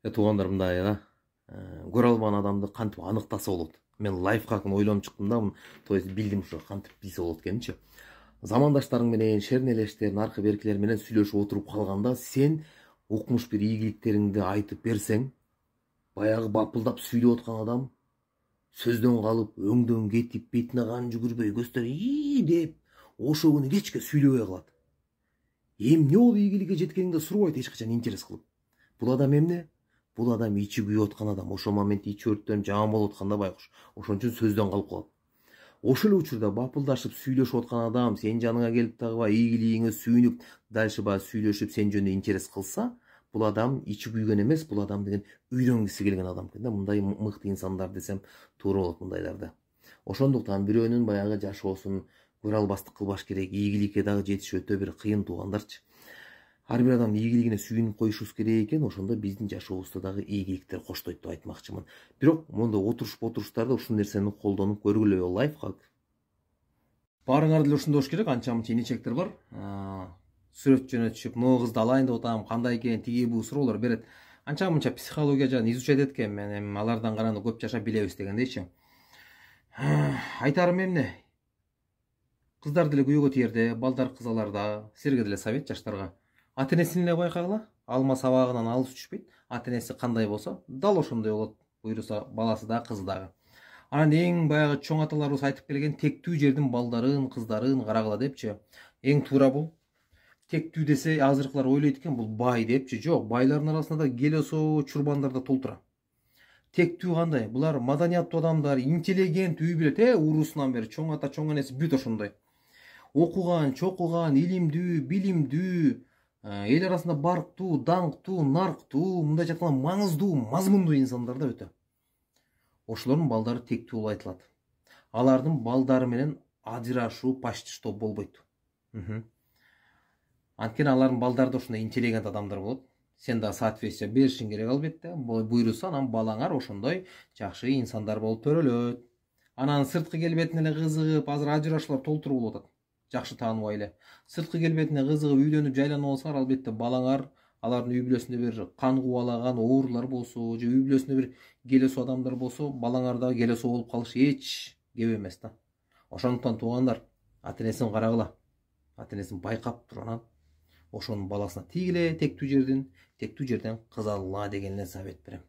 Туугандар мындай да. Көрө албаган адамды кантип аныктаса болот? Мен лайфхакын ойлонуп чыктым да, то есть билдим ушу кантип билсе болот экенинчи. Замандаштарың менен, шернелештерин, аркы беркилер менен сүйлөшүп отуруп калганда, сен укмуш бир ийгиликтериңди айтып берсең, баягы бапылдап сүйлөп аткан адам сөздөн калып, өңдөн кетип, бетине кан жүгүрбөй, көздөр деп, ошо күнү кечке сүйлөбөй калат. Эмне болуп ийгиликке жеткениңди сурабайт эч качан интерес кылып. Бул адам эмне? Бул адам ичи күйүп аткан адам. Ошо моментте ичи өрттөнүп жаман болуп атканда байкуш. Ошон үчүн сөздөн калып калат. Ошол эле учурда бапылдашып сүйлөшүп аткан адам сен жаныңа келип дагы ийгилигиңе сүйүнүп, дальше сүйлөшүп сен жөнүндө интерес кылса, бул адам ичи күйгөн эмес, бул адам деген үйрөнгүсү келген адам экен да. Мындай мыкты инсандар десем туура болот мындайларды. Ошондуктан бирөөнүн баягы жашоосун көрө албастык кылбаш керек. Ийгиликке дагы жетиш өтө бир кыйын туугандарчы. Ар бир адам ийгилигине сүйүнүп коюшубуз керек экен, ошондо биздин жашообузда дагы ийгиликтер коштойт деп айтмакчымын. Бирок мондо отуруштарда ушул нерсени колдонуп көргүлө, лайфхак. Баарыңар деле ушундай болуш керек, анча мынча инечектер бар. Сүрөт жөнөтүшүп, могу кызды алайын деп атам, кандай экен, тиги бул суроолор берет. Анча мынча психология жагын изучать эткем мен, эми алардан каранды көп жашап билебиз дегендейчи. Айтарым эмне? Кыздар деле күйөөгө тиерде, балдар кызаларда, силерге деле совет жаштарга. Ата-энесин эле байкагыла, алма сабагынан алыс түшпөйт. Ата-энеси кандай болсо, дал ошондой болот. Буйруса баласы да, кызы дагы. Анан эң баягы чоң аталарыбыз айтып келген тектүү жердин балдарын, кыздарын карагыла депчи. Эң туура бул. Тектүү десе азыркылар ойлойт экен бул бай депчи. Жок, байлардын арасында да келесо чурбандар да толтура. Тектүү кандай? Булар маданияттуу адамдар, интеллигент, үй билет, уурусунан бери чоң ата, чоң энеси бүт ошондой. Окуган, чокуган, илимдүү, билимдүү, эл арасында барктуу, даңктуу, нарктуу, мындай айтканда маңыздуу, мазмундуу инсандар да өтө. Ошолордун балдары тектүү болуп айтылат. Алардын балдары менен ажырашуу, паштыштоо болбойт. Анткени алардын балдары да ушундай интеллигент адамдар болот. Сен да соответствие беришиң керек албетте. Буйруса анан балаңар ошондой жакшы инсандар болуп төрөлөт. Анан сырткы келбетине эле кызыгып, азыр ажырашуулар толтура болуп атат. Жакшы тааныбай эле. Сырткы келбетине кызыгып, үйлөнүп жайланып алсаңар, албетте балаңар алардын үй бүлөсүндө бир кан кубалаган оорулар болсо, же үй бүлөсүндө бир келесоо адамдар болсо, балаңар да келесоо болуп калышы эч кеп эмес да. Ошондуктан туугандар, ата-энесин карагыла. Ата-энесин байкап туруп анан ошонун баласына тигиле тектүү жерден кыз алгыла деген эле совет берем.